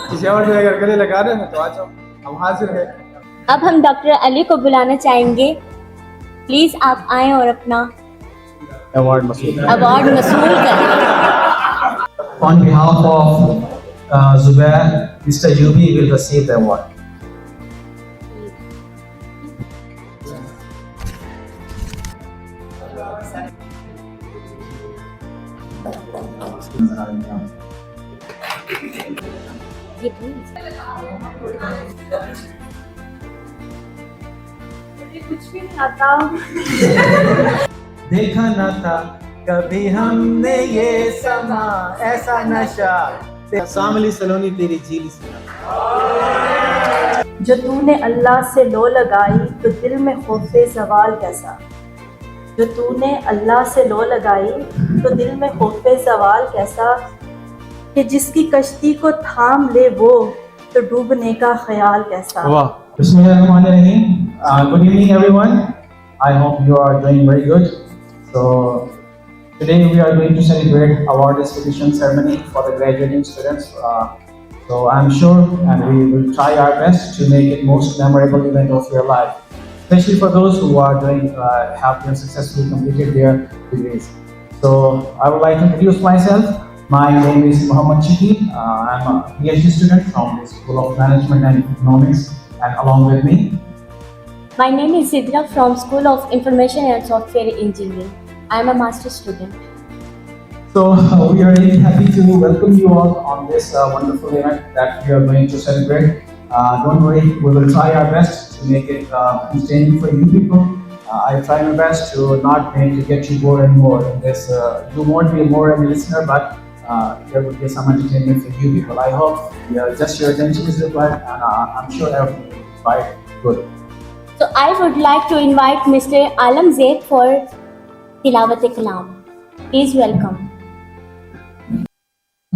किसी और जगह अगर गले लगा रहे हैं तो आ जाओ, हम हाजिर हैं। अब हम डॉक्टर अली को बुलाना चाहेंगे। प्लीज आप आएं और अपना अवार्ड मसूल वसूल करें। On behalf of Zubair, Mr. Yubi will receive the award. ये प्लीज। मुझे कुछ भी नहीं आता। देखा ना था कभी हमने ये समा ऐसा नशा। सामली सलोनी तेरी झीली सुना। जो तूने अल्लाह से लो लगाई तो दिल में खौफे ज़वाल कैसा। जो तूने अल्लाह से लो लगाई तो दिल में खौफे ज़वाल कैसा। कि जिसकी कश्ती को थाम ले वो तो डूबने का ख्याल कैसा। वाह। Bismillahirrahmanirrahim. Good evening, everyone. I hope you are doing very good. So today we are going to celebrate award distribution ceremony for the graduating students. So I'm sure, and we will try our best to make it most memorable event of your life, especially for those who are doing have been successfully completed their degrees. So I would like to introduce myself. My name is Muhammad Shiki. I'm a PhD student from the School of Management and Economics, and along with me, My name is Sidra from School of Information and Software Engineering. I am a master's student. so we are really happy to welcome you all on this wonderful event that we are going to celebrate. Don't worry, we will try our best to make it entertaining for you people. I try my best to not make to get you bored anymore. This you won't be more of a listener, but there will be some entertainment for you people. I hope just your attention is required, and I'm sure everything will be quite good. So I would like to invite Mr. Alam Zaid for Tilawat Kalam. Please welcome.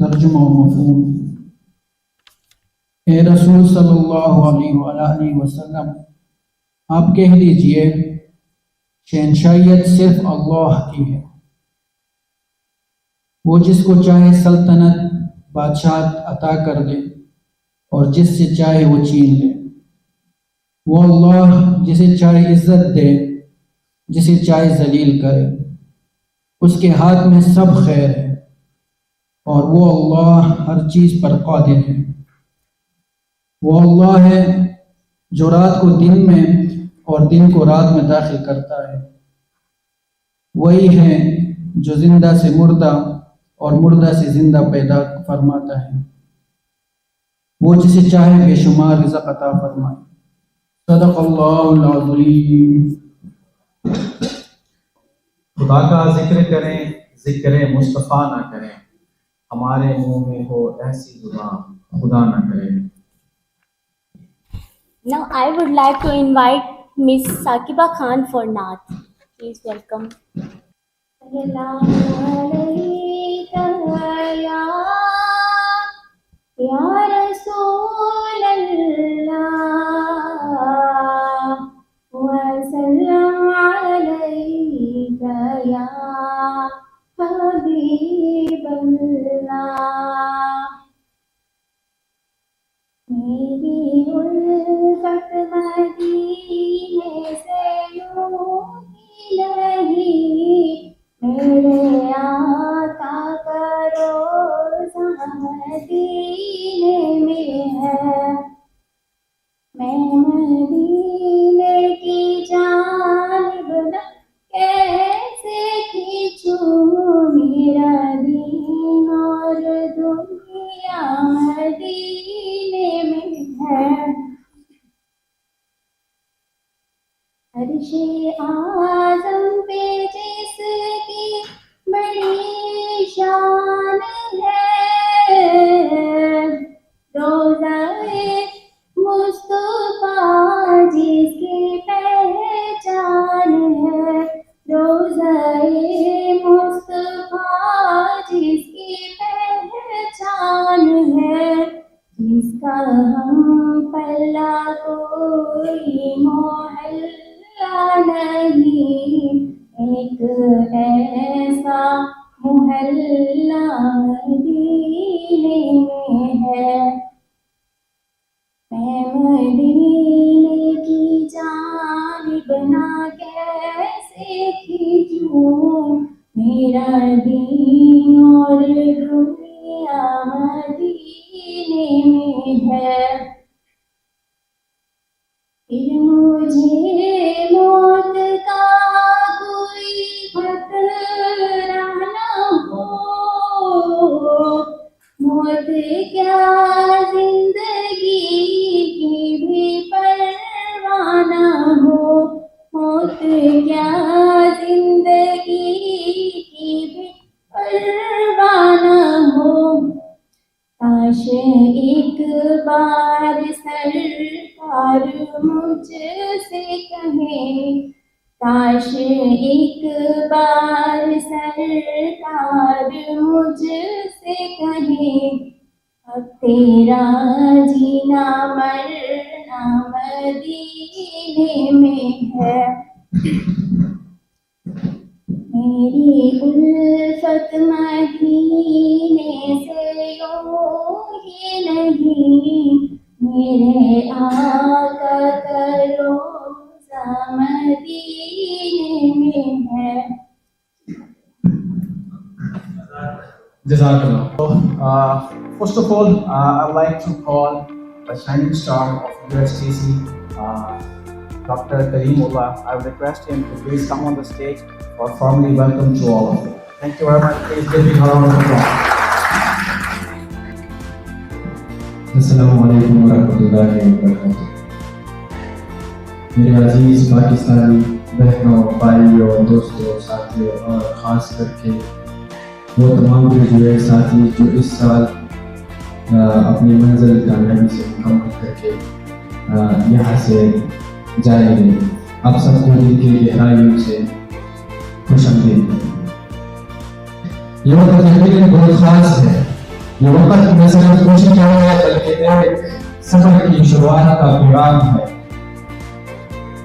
तर्जुमा व मफ़हूम। ए रसूल सल्लल्लाहु अलैहि वसल्लम, आप कह दीजिए शहंशाहियत सिर्फ अल्लाह की है। वो जिसको चाहे सल्तनत बादशाहत अता कर दे और जिससे चाहे वो छीन ले। वो अल्लाह जिसे चाहे इज्जत दे, जिसे चाहे जलील करे। उसके हाथ में सब खैर है और वो अल्लाह हर चीज़ पर कादिर है। वो अल्लाह है जो रात को दिन में और दिन को रात में दाखिल करता है। वही है जो जिंदा से मुर्दा और मुर्दा से जिंदा पैदा फरमाता है। वो जिसे चाहे बेशुमार रिज़्क़ अता फरमाए। सदक़ल्लाहुल अज़ीम। खुदा का जिक्र करें, जिक्र मुस्तफ़ा ना करें, हमारे मुंह में हो ऐसी जुबान खुदा ना करे। Now I would like to invite Miss Sakiba Khan for Naat. Please welcome. Ya Rasul हम पल्ला कोई मोहल्ला नहीं, एक ऐसा मोहल्ला मदीने में है। मैं मदीने की जानिब ना कैसे खींचूं, मेरा दीन और दुनिया मदीने में है। फिर मुझे मौत का कोई खतरा न हो, मौत क्या जिंदगी की भी परवाह न हो, मौत क्या जिंदगी की भी परवाह न हो। काश एक बार सरकार मुझसे कहे, काश एक बार सरकार मुझसे कहे, अब तेरा जीना मरना मदीने में है। मेरी उल्फत मदीने से यूं ही नहीं, मेरे आका का रोज़ा मदीने में है। Jazakallah. First of all, I'd like to call the shining star of USTC, Dr. Kareemullah. I would request him to please come on the stage for formally welcome to all of you. Thank you very much. Please give me a round of applause. अस्सलामुअलैकुम वरहमतुल्लाहि वबरकातुहू। मेरे अजीज पाकिस्तानी बहनों, भाइयों, दोस्तों, साथियों और ख़ास करके वो तमाम ग्रेजुएट साथी जो इस साल अपनी मंजिल कामयाबी से मुकम्मल करके यहाँ से जाएंगे, आप सबको दिल की गहराइयों से खुशामदीद। ये वक्त यकीनन बहुत ख़ास है। ये वक्त न सिर्फ खुशी का है बल्कि सफर की शुरुआत का पैगाम है।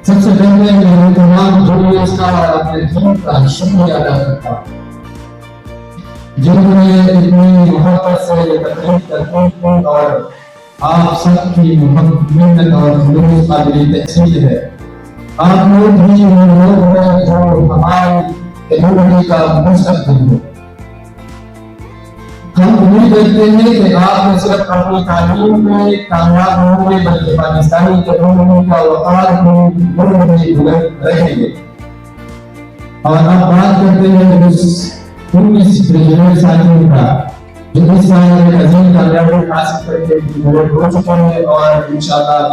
सबसे पहले मैं तमाम दुनिया का अपने दीन का शुक्रिया अदा करता हूँ जिन्होंने इतनी मोहब्बत से तकलीफ करते और आप सबकी मेहनत और खुलूस काबिल तहसील है। आप लोग भी लोग हैं जो हमारी कम्युनिटी का मुस्तकबिल हो। हम उम्मीद करते हैं कि आप न सिर्फ अपनी तालीम में कामयाब होंगे बल्कि पाकिस्तानी कम्युनिटी का वक़ार भी बुलंद रहेंगे। और अब बात करते हैं उस 19 ग्रेजुएट साथियों का जो इस साल एक अजीम कामयाबी हासिल करके ग्रेजुएट हो चुके हैं और इंशाल्लाह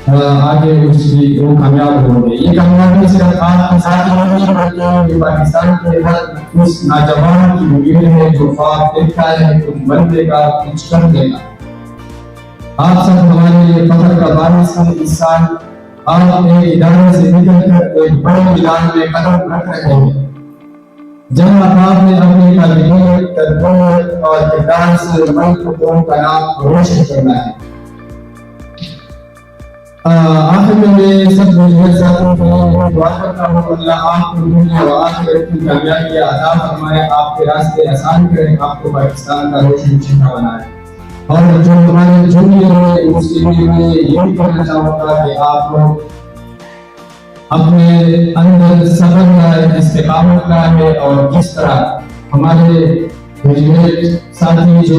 आगे उसकी वो कामयाब होंगे। ये कामयाबी सिर्फ आपके साथ नहीं बल्कि पाकिस्तान के हर उस नौजवान की उम्मीद है जो ख्वाब देखता है कुछ बन देगा, कुछ कर देगा। आप सब हमारे लिए फख्र का बारिश हैं। इस साल आप एक इदारे से निकलकर एक बड़े मैदान में कदम रख रहे हैं जहाँ आपने अपनी काबिलियत, तरबियत और किरदार से मुल्क कौम का नाम रोशन करना है। आखिर में मैं सब ग्रेजुएट साथियों के लिए दुआ करता हूँ अल्लाह आपको दुनिया व आखिरत की कामयाबी अता फरमाए, आपके रास्ते आसान करें, आपको पाकिस्तान का रोशन चेहरा बनाए। और जो हमारे जूनियर है उसके लिए मैं यही कहना चाहूँगा कि आप लोग अपने अंदर सब्र लाए, इस्तिकामत लाए और किस तरह हमारे ग्रेजुएट साथी जो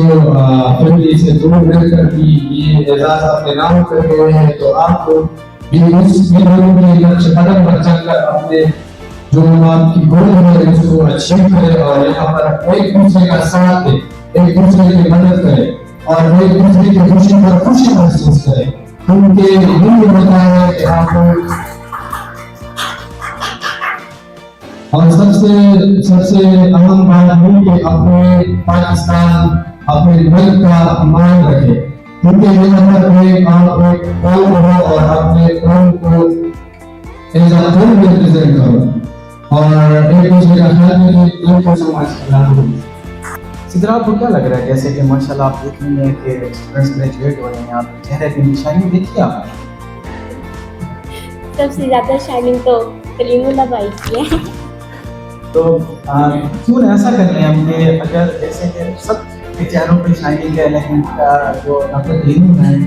फैमिली से दूर रहकर भी ये एजाज अपने नाम कर रहे हैं, तो आप लोग भी उस लक्ष्य कदम पर चलकर अपने जो आपकी गोल है उसको अचीव करें और यहाँ पर एक दूसरे का साथ दे, एक दूसरे की मदद करें और एक दूसरे की खुशी पर खुशी महसूस करें। उनके ये होता है कि आप और सबसे अहम बात है कि अपने पाकिस्तान, अपने मुल्क का मान रखें, क्योंकि यहाँ पर एक कौम हो और अपने कौम को एज अ कौम रिप्रेजेंट करो और एक दूसरे का ख्याल रखें। इसकी तरह आपको क्या लग रहा है, जैसे कि माशाल्लाह आप देख रहे हैं कि स्टूडेंट्स ग्रेजुएट हो रहे हैं, आप चेहरे की निशानी देखिए आपने? सबसे ज़्यादा शाइनिंग तो कलीमुल्लाह भाई की है। तो क्यों ऐसा कर रहे हैं हम कि अगर जैसे कि सब के चेहरों पे शाइनिंग है, लेकिन जो डॉक्टर रीनू हैं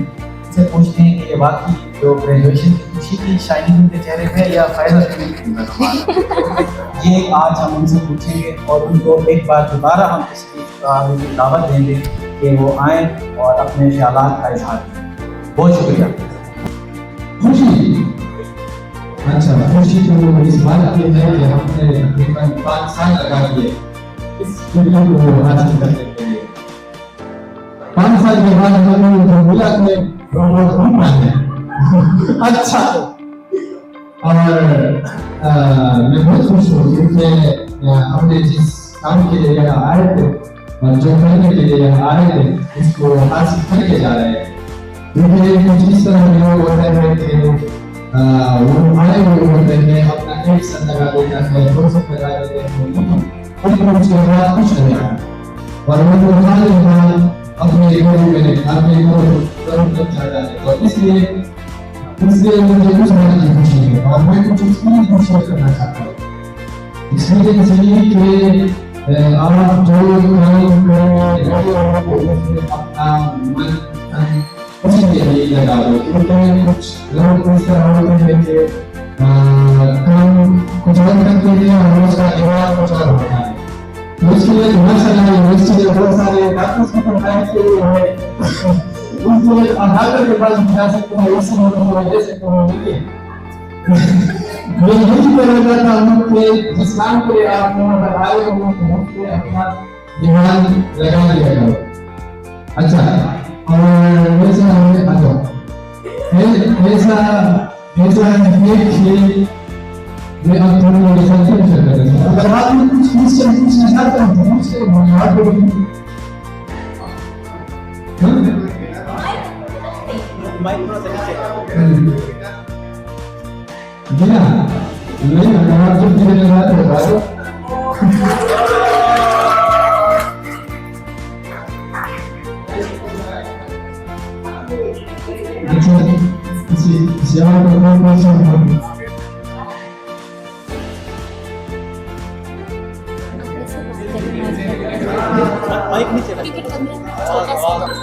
से पूछते हैं कि ये वाकई जो ग्रेजुएशन की खुशी की शाइनिंग उनके चेहरे पे है या फायदा ये आज हम उनसे पूछेंगे और उनको एक बार दोबारा हम इसकी दावत देंगे कि वो आएँ और अपने ख्यालात का इजहार करें। बहुत शुक्रिया। खुशी, अच्छा खुशी तो इस बात की है कि हमने तकरीबन 5 साल लगा दिए इस डिग्री को हासिल करने के लिए। 5 साल के बाद हमने मिला के अच्छा, और मैं बहुत खुश हूँ क्योंकि हमने जिस काम के लिए यहाँ आए थे और जो करने के लिए यहाँ आए थे उसको हासिल करके जा रहे हैं। क्योंकि कुछ इस तरह के लोग होते हैं कि वो आए हुए होते हैं, अपना एक साथ लगा देता है, 200 लगा देते हैं, उनको उसके बाद कुछ नहीं आता और वो हाल अपने घरों में अपने घरों तक चला जाते हैं। तो इसलिए मुझे कुछ बात की खुशी है और मैं कुछ एक्सपीरियंस भी शेयर करना चाहता हूँ। एक्सपीरियंस ये कि आप जो काम करें अपना मन उसी के लिए लगा दो, क्योंकि कुछ लोग इस तरह होते हैं कि काम कुछ और करते हैं और उसका इरादा कुछ और होता है। उसके लिए माशाल्लाह यूनिवर्सिटी में बहुत सारे डॉक्टर्स को पढ़ाए थे, उनके डॉक्टर के पास जा सकते हैं, उससे हम ले सकते हैं। मैं यही कहना चाहता हूँ कि जिस काम के लिए आप यहाँ पर आए हो वो अपना ध्यान लगा लिया करो। अच्छा, और वैसा हमें आ जाओ ऐसा देखिए मैं अब थोड़ी मेरे साथ शेयर कर रहा हूँ। अगर आप कुछ क्वेश्चन पूछना चाहते हैं तो मुझसे बात करिए। माइक थोड़ा सा नीचे बिना नहीं आप जब मेरे बात बता दो। इसी यहाँ पर कौन कौन सा माइक नीचे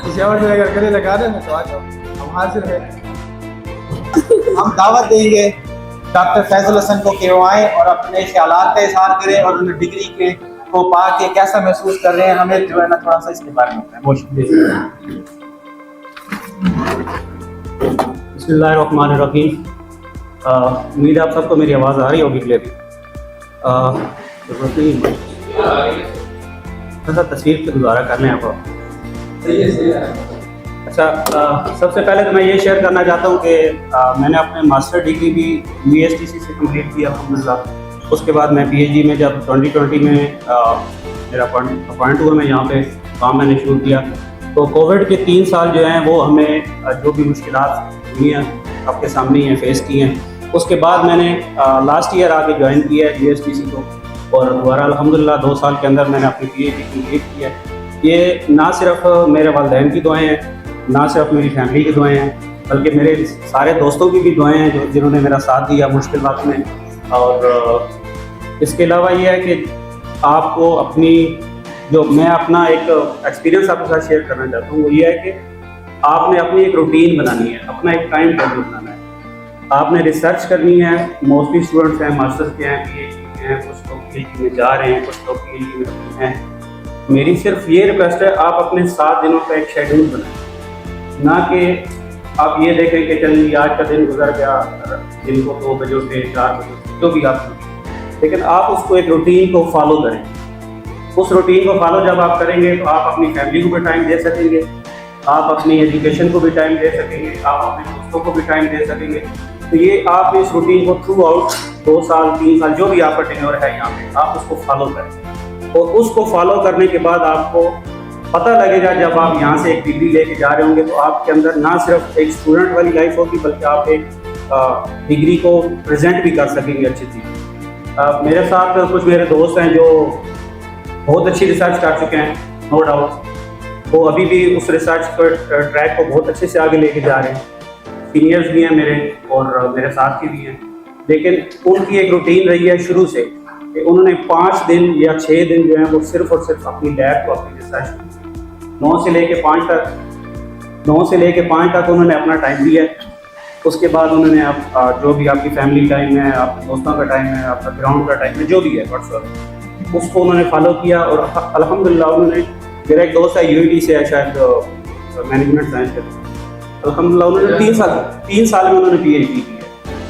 किसी और से अगर गले लगा रहे हैं तो आ जाओ, हम हाजिर हैं। हम दावत देंगे डॉक्टर फैजल हसन को कि वो आए और अपने ख्यालात का इजहार करें और उन्हें डिग्री के को पा के कैसा महसूस कर रहे हैं, हमें जो है ना थोड़ा सा इसके बारे में बताएं। बहुत शुक्रिया। बिस्मिल्लाहिर्रहमानिर्रहीम। उम्मीद है आप सबको मेरी आवाज़ आ रही होगी क्लियर। थोड़ा तस्वीर से गुजारा कर लें आप। अच्छा, सबसे पहले तो मैं ये शेयर करना चाहता हूँ कि मैंने अपने मास्टर डिग्री भी USTC से कंप्लीट किया अल्हम्दुलिल्लाह। उसके बाद मैं PhD में जब 2020 में मेरा अपॉइंट हुआ, मैं यहाँ पे काम मैंने शुरू किया। तो कोविड के 3 साल जो हैं वो हमें जो भी मुश्किलात हुई हैं आपके सामने हैं, फेस की हैं। उसके बाद मैंने लास्ट ईयर आके ज्वाइन किया है USTC को और दोबारा अल्हम्दुलिल्लाह 2 साल के अंदर मैंने अपनी PhD कंप्लीट किया है। ये ना सिर्फ मेरे वालिदैन की दुआएं हैं, ना सिर्फ मेरी फैमिली की दुआएं हैं, बल्कि मेरे सारे दोस्तों की भी दुआएं हैं जिन्होंने मेरा साथ दिया मुश्किल वक्त में। और इसके अलावा ये है कि आपको अपनी जो मैं अपना एक एक्सपीरियंस आपके साथ शेयर करना चाहता हूँ, वो ये है कि आपने अपनी एक रूटीन बनानी है, अपना एक टाइम टेबल बनाना है, आपने रिसर्च करनी है। मोस्टली स्टूडेंट्स हैं, मास्टर्स के हैं, PhD के हैं, कुछ लोग PhD में जा रहे हैं, कुछ लोग PhD में हैं। मेरी सिर्फ ये रिक्वेस्ट है, आप अपने 7 दिनों का एक शेड्यूल बनाएं, ना कि आप ये देखें कि चलिए आज का दिन गुजर गया, दिन को 2 बजे उठे, 4 बजे जो भी आप, लेकिन आप उसको एक रूटीन को फॉलो करें। उस रूटीन को फॉलो जब आप करेंगे तो आप अपनी फैमिली को भी टाइम दे सकेंगे, आप अपनी एजुकेशन को भी टाइम दे सकेंगे, आप अपने दोस्तों को भी टाइम दे सकेंगे। तो ये आप इस रूटीन को थ्रू आउट 2 साल 3 साल जो भी आपका टेन्योर है यहाँ पे, आप उसको फॉलो करें। और उसको फॉलो करने के बाद आपको पता लगेगा, जब आप यहाँ से एक डिग्री लेके जा रहे होंगे तो आपके अंदर ना सिर्फ एक स्टूडेंट वाली लाइफ होगी, बल्कि आप एक डिग्री को प्रेजेंट भी कर सकेंगे अच्छी चीज़। मेरे साथ कुछ मेरे दोस्त हैं जो बहुत अच्छी रिसर्च कर चुके हैं, नो डाउट वो अभी भी उस रिसर्च ट्रैक को बहुत अच्छे से आगे लेके जा रहे हैं। सीनियर्स भी हैं मेरे और मेरे साथ के भी हैं, लेकिन उनकी एक रूटीन रही है शुरू से कि उन्होंने 5 दिन या 6 दिन जो है वो सिर्फ और सिर्फ अपनी लैब को, अपनी रिसर्च 9 से लेके 5 तक उन्होंने अपना टाइम दिया है। उसके बाद उन्होंने आप जो भी आपकी फैमिली टाइम है, आपके दोस्तों का टाइम है, आपका ग्राउंड का टाइम है, जो भी है व्हाट्सएप, उसको उन्होंने फॉलो किया। और अल्हम्दुलिल्लाह उन्होंने, मेरा एक दोस्त है यूनिटी से है शायद मैनेजमेंट साइंस के, अल्हम्दुलिल्लाह उन्होंने 3 साल में उन्होंने PhD की है।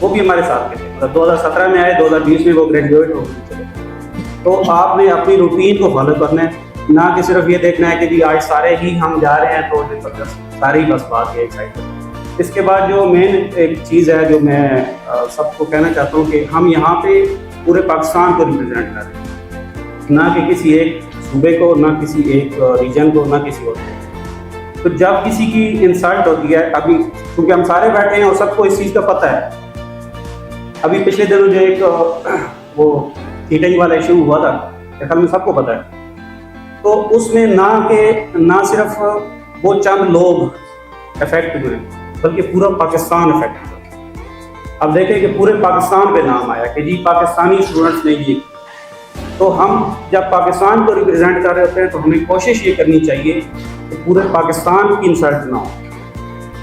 वो भी हमारे साथ के थे, मतलब 2017 में आए, 2020 में वो ग्रेजुएट हो गए। तो आपने अपनी रूटीन को फॉलो करना है, ना कि सिर्फ ये देखना है कि जी आज सारे ही हम जा रहे हैं तो सारी बस बात है एक साइड पर। इसके बाद जो मेन एक चीज़ है जो मैं सबको कहना चाहता हूँ कि हम यहाँ पे पूरे पाकिस्तान को रिप्रेजेंट कर रहे हैं, ना कि किसी एक सूबे को, ना किसी एक रीजन को, ना किसी और को। तो जब किसी की इंसल्ट होती है, अभी क्योंकि हम सारे बैठे हैं और सबको इस चीज़ का पता है, अभी पिछले दिनों जो एक वो चीटिंग वाला इशू हुआ था, ख्याल में सबको पता है, तो उसमें ना सिर्फ वो चंद लोग इफेक्ट हुए बल्कि पूरा पाकिस्तान इफेक्ट हुआ। अब देखें कि पूरे पाकिस्तान पे नाम आया कि जी पाकिस्तानी स्टूडेंट्स ने जी। तो हम जब पाकिस्तान को रिप्रेजेंट कर रहे होते हैं तो हमें कोशिश ये करनी चाहिए कि पूरे पाकिस्तान की इंसल्ट ना हो।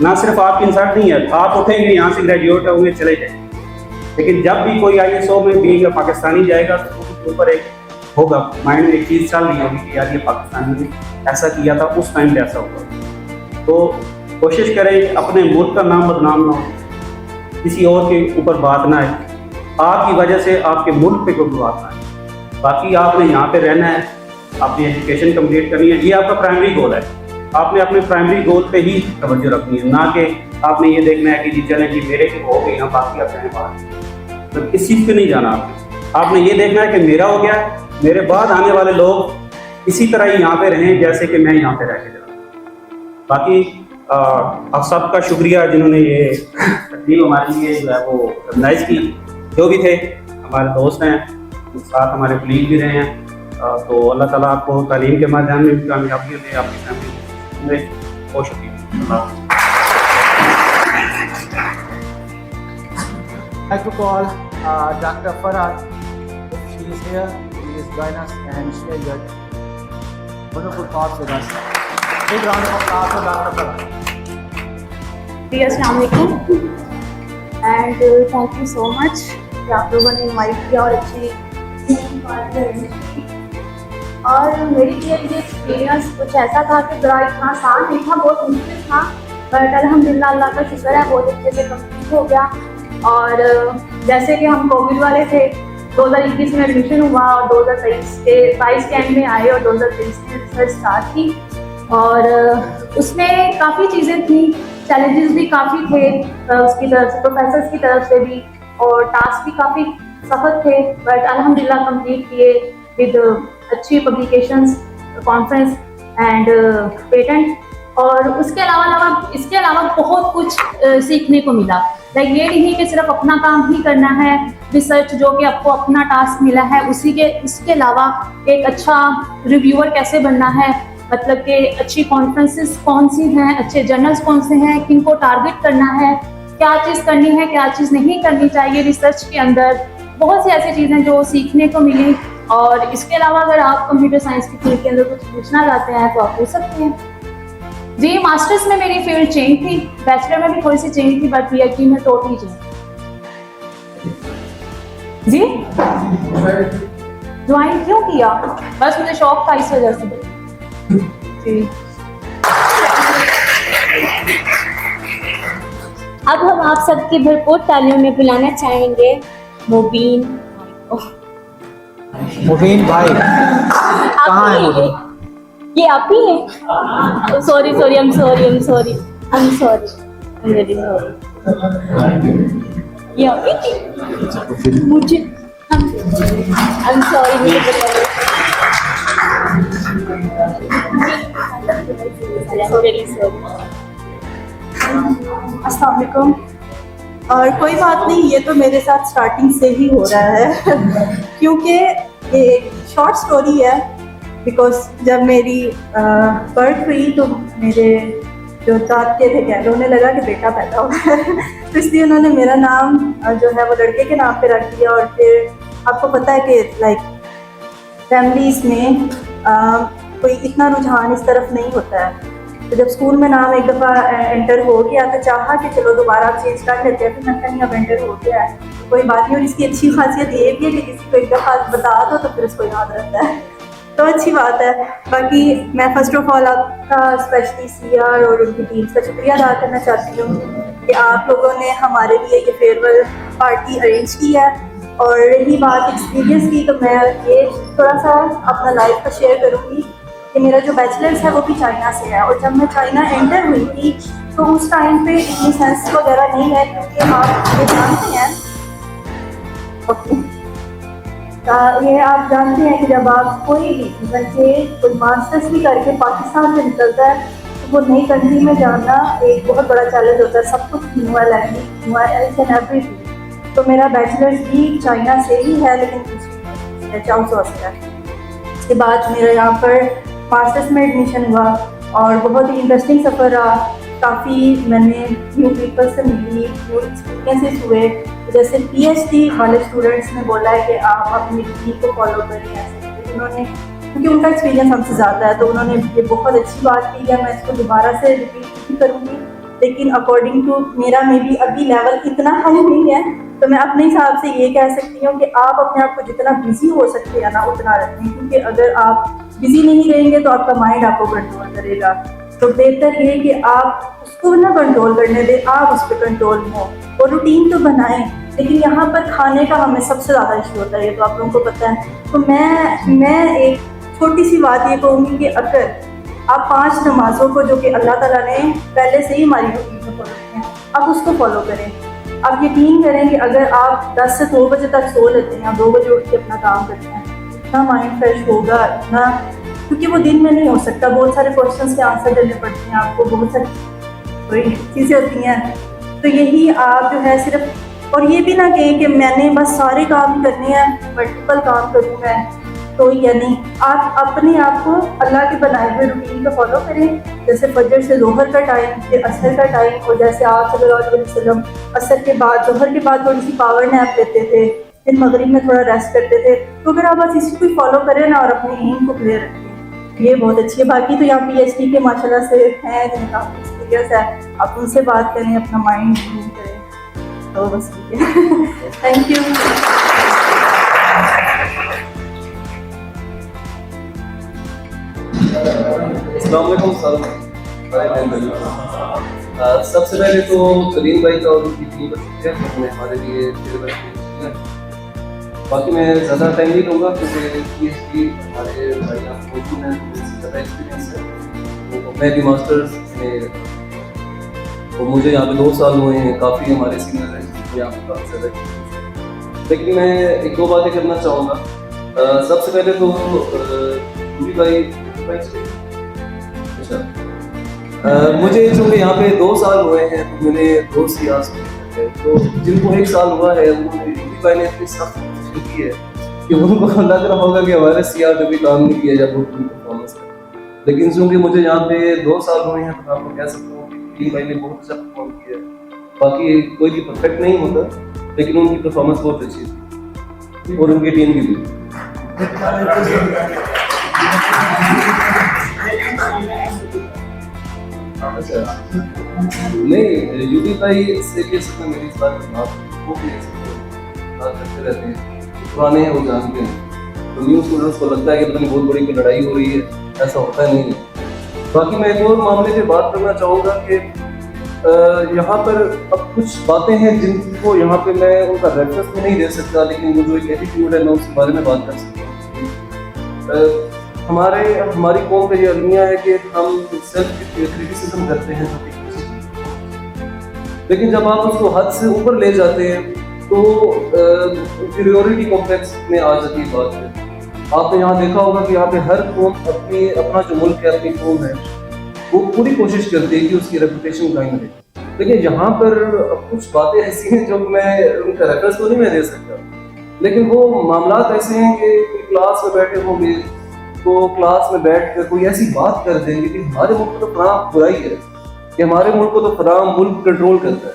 ना सिर्फ आपकी इंसल्ट नहीं है, आप उठेंगे यहाँ से ग्रेजुएट होंगे चले जाएंगे, लेकिन जब भी कोई ISO में बीइंग पाकिस्तानी जाएगा तो उसके ऊपर एक होगा, माइंड में एक चीज़ चल रही होगी कि यार ये पाकिस्तानी ने ऐसा किया था, उस टाइम पे ऐसा हुआ। तो कोशिश करें अपने मुल्क का नाम बदनाम ना हो, किसी और के ऊपर बात ना आए, आपकी वजह से आपके मुल्क पे कोई बात ना आए। बाकी आपने यहाँ पे रहना है, अपनी एजुकेशन कंप्लीट करनी है, ये आपका प्राइमरी गोल है। आपने अपने प्राइमरी गोल पे ही तवज्जो रखनी है, ना कि आपने ये देखना है कि जी चलें जी मेरे की हो गई ना बाकी आप रहें बाहर। तो इस चीज़ पे नहीं जाना आपने ये देखना है कि मेरा हो गया, मेरे बाद आने वाले लोग इसी तरह ही यहाँ पे रहें जैसे कि मैं यहाँ पे रह के जा। बाकी आप सबका शुक्रिया जिन्होंने ये तकलीफ हमारे लिए जो है वो ऑर्गेनाइज की, जो भी थे हमारे दोस्त हैं, साथ हमारे कलीग भी रहे हैं। तो अल्लाह ताला आपको तालीम के माध्यम में भी कामयाबी दे, आपकी फैमिली में। बहुत शुक्रिया। I'd like to call Dr. Farhat. If she is here, please join us and share your wonderful thoughts with us. Big round of applause for Dr. Farhat. अस्सलाम वालेकुम and thank you so much कि आप लोगों ने invite किया और अच्छी और मेरे लिए ये एक्सपीरियंस कुछ ऐसा था कि ज़रा इतना आसान नहीं था, बहुत मुश्किल था, बट अल्हम्दुलिल्लाह अल्लाह का शुक्र है बहुत अच्छे से कंप्लीट हो गया। और जैसे कि हम कोविड वाले थे, 2021 में एडमिशन हुआ और 2023 के एंड में आए और 2023 में रिसर्च स्टार्ट की। और उसमें काफ़ी चीज़ें थी, चैलेंजेस भी काफ़ी थे उसकी तरफ से, प्रोफेसर्स की तरफ से भी, और टास्क भी काफ़ी सख्त थे, बट अल्हम्दुलिल्लाह कंप्लीट किए विद अच्छी पब्लिकेशंस, कॉन्फ्रेंस एंड पेटेंट। और इसके अलावा बहुत कुछ सीखने को मिला। लाइक ये नहीं कि सिर्फ अपना काम ही करना है, रिसर्च जो कि आपको अपना टास्क मिला है इसके अलावा एक अच्छा रिव्यूअर कैसे बनना है, मतलब कि अच्छी कॉन्फ्रेंसेस कौन सी हैं, अच्छे जर्नल्स कौन से हैं, किनको टारगेट करना है, क्या चीज़ करनी है, क्या चीज़ नहीं करनी चाहिए रिसर्च के अंदर। बहुत सी ऐसी चीज़ें जो सीखने को मिली। और इसके अलावा अगर आप कंप्यूटर साइंस की फील्ड के अंदर कुछ पूछना चाहते हैं तो आप पूछ सकते हैं। जी मास्टर्स में मेरी फील्ड चेंज थी, बैचलर में भी थोड़ी सी चेंज थी, बट PhD में टोटली चेंज। जी ज्वाइन क्यों किया? बस मुझे शौक था इस वजह से। जी अब हम आप सबकी भरपूर तालियों में बुलाना चाहेंगे मुबीन भाई कहाँ है मुबीन? ये आप ही हैं? Sorry I'm very sorry। ये आप ही थी? मुझे I'm sorry मुझे अस्सलाम वालेकुम। और कोई बात नहीं, ये तो मेरे साथ स्टार्टिंग से ही हो रहा है क्योंकि एक शॉर्ट स्टोरी है बिकॉज जब मेरी बर्थ हुई तो मेरे जो दादके थे कह लो उन्हें लगा कि बेटा पैदा हुआ है तो इसलिए उन्होंने मेरा नाम जो है वो लड़के के नाम पे रख दिया। और फिर आपको पता है कि लाइक फैमिलीज़ में कोई इतना रुझान इस तरफ नहीं होता है। तो जब स्कूल में नाम एक दफ़ा एंटर हो गया तो चाहा कि चलो दोबारा आप चेंज कर लेते हैं, फिर मैं कहीं अब एंटर हो गया है तो कोई बात नहीं। और इसकी अच्छी खासियत ये भी है कि किसी को एक दफ़ा बता दो तो फिर उसको याद रहता है, तो अच्छी बात है। बाकी मैं फ़र्स्ट ऑफ ऑल आपका स्पेशली सीआर और उनकी टीम का शुक्रिया अदा करना चाहती हूँ कि आप लोगों ने हमारे लिए ये फेयरवेल पार्टी अरेंज की है। और रही बात एक्सपीरियंस की तो मैं ये थोड़ा सा अपना लाइफ का शेयर करूँगी कि मेरा जो बैचलर्स है वो भी चाइना से है। और जब मैं चाइना एंटर हुई थी तो उस टाइम पे इतनी सेंस वगैरह नहीं है, क्योंकि आप ये जानते हैं ये आप जानते हैं कि जब आप कोई भी बच्चे कोई मास्टर्स भी करके पाकिस्तान से निकलता है तो वो नई कंट्री में जाना एक बहुत बड़ा चैलेंज होता है। सब कुछ न्यू है, लैंग्वेज न्यू है, एल्स एंड एवरीथिंग। तो मेरा बैचलर्स भी चाइना से ही है, लेकिन दूसरी चाउसो से है। उसके बाद मेरा यहाँ पर मास्टर्स में एडमिशन हुआ और बहुत ही इंटरेस्टिंग सफ़र रहा। काफ़ी मैंने न्यू पीपल से मिली, न्यू एक्सपीरियंसेस हुए। जैसे पीएचडी वाले स्टूडेंट्स ने बोला है कि आप अपनी डिग्री को फॉलो करें ऐसे, उन्होंने क्योंकि उनका एक्सपीरियंस हमसे ज़्यादा है तो उन्होंने ये बहुत अच्छी बात की है। मैं इसको दोबारा से रिपीट नहीं करूँगी, लेकिन अकॉर्डिंग टू मेरा मे बी अभी लेवल इतना हाई नहीं है तो मैं अपने हिसाब से ये कह सकती हूँ कि आप अपने आप को जितना बिजी हो सकते हैं ना उतना रखें, क्योंकि अगर आप बिजी नहीं रहेंगे तो आपका माइंड आपको कंट्रोल करेगा। तो बेहतर ये कि आप उसको ना कंट्रोल करने दें, आप उस पर कंट्रोल हो। और रूटीन तो बनाएं, लेकिन यहाँ पर खाने का हमें सबसे ज़्यादा इशू होता है, ये तो आप लोगों को पता है। तो मैं एक छोटी सी बात ये कहूँगी कि अगर आप 5 नमाज़ों को जो कि अल्लाह ताला ने पहले से ही हमारी रूटीन में फॉलो किया है, आप उसको फॉलो करें। आप यकीन करें कि अगर आप 10 से 2 बजे तक सो लेते हैं, 2 बजे उठ के अपना काम करते हैं, इतना माइंड फ्रेश होगा, इतना, क्योंकि वो दिन में नहीं हो सकता। बहुत सारे क्वेश्चंस के आंसर देने पड़ते हैं आपको, बहुत सारी चीज़ें होती हैं। तो यही आप जो है सिर्फ, और ये भी ना कहें कि मैंने बस सारे काम करने हैं, मल्टीपल काम करूँ मैं, तो यानी आप अपने आप को अल्लाह के बनाए हुए रूटीन को फॉलो करें। जैसे फजर से जोहर का टाइम, फिर असर का टाइम, और जैसे आप सल्लल्लाहु अलैहि वसल्लम असर के बाद जोहर के बाद थोड़ी सी पावर नैप लेते थे, फिर मगरिब में थोड़ा रेस्ट करते थे। तो अगर आप बस इसी को फॉलो करें ना और अपने एम को क्लियर रखें, ये बहुत अच्छी है। बाकी तो यहाँ PhD के माशाल्लाह से हैं जिनका एक्सपीरियंस है, आप उनसे बात करें, अपना माइंड क्लीन करें, तो बस ठीक है। Thank you. अस्सलामुअलैकुम सर। सबसे पहले तो सलीम भाई का और उनकी टीम का शुक्रिया कि उन्होंने हमारे लिए फेयरवेल किया। बाकी मैं ज़्यादा टाइम नहीं लूँगा क्योंकि PhD हमारे भाई यहाँ मौजूद हैं, इससे ज़्यादा एक्सपीरियंस है। तो मैं भी मास्टर्स में, तो मुझे यहाँ पे 2 साल हुए हैं, काफ़ी हमारे सीनियर हैं तो यहाँ पर काफ़ी ज़्यादा। लेकिन मैं 1-2 बातें करना चाहूँगा। सबसे पहले तो अच्छा, मुझे चूँकि यहाँ पे 2 साल हुए हैं तो मैंने दोस्त याद है, तो जिनको 1 साल हुआ है उन्होंने भाई ने इतनी सख्त कोशिश की है कि उनको लग रहा होगा कि हमारे सीआर ने भी काम नहीं किया जब वो परफॉर्मेंस कर। लेकिन चूँकि मुझे यहाँ पे 2 साल हुए हैं तो मैं आपको कह सकता हूँ कि भाई ने बहुत अच्छा परफॉर्म किया है। बाकी कोई भी परफेक्ट नहीं होता, लेकिन उनकी परफॉर्मेंस बहुत अच्छी थी और उनकी टीम की भी। अच्छा नहीं, यूपी भाई से केस में मेरी इस बात में वो भी बात करते रहते हैं, पुराने हैं, वो जानते हैं। तो न्यू स्टूडेंट्स को लगता है कि पता नहीं बहुत बड़ी कोई लड़ाई हो रही है, ऐसा होता नहीं है। बाकी मैं एक और मामले पे बात करना चाहूँगा कि यहाँ पर अब कुछ बातें हैं जिनको यहाँ पे मैं उनका रेफरेंस में नहीं दे सकता, लेकिन वो जो एक एटीट्यूड है मैं उसके बारे में बात कर सकता हूँ। हमारी कौम का ये अलमिया है कि हम सेल्फ क्रिटिसिज्म करते हैं, लेकिन जब आप उसको हद से ऊपर ले जाते हैं तो इंफीरियरिटी कॉम्प्लेक्स में आ जाती है बात है। आपने यहाँ देखा होगा कि यहाँ पे हर कौम अपना जो मुल्क है, अपनी कौम है, वो पूरी कोशिश करती है कि उसकी रेपुटेशन कायम रहे। लेकिन यहाँ पर कुछ बातें ऐसी हैं जो मैं उनका रेफरेंस तो नहीं मैं दे सकता, लेकिन वो मामलात ऐसे हैं कि क्लास में बैठे होंगे, तो क्लास में बैठ कर कोई ऐसी बात कर देंगे कि हमारे मुल्क को तो फलां बुराई है, कि हमारे मुल्क को तो फलां मुल्क कंट्रोल करता है।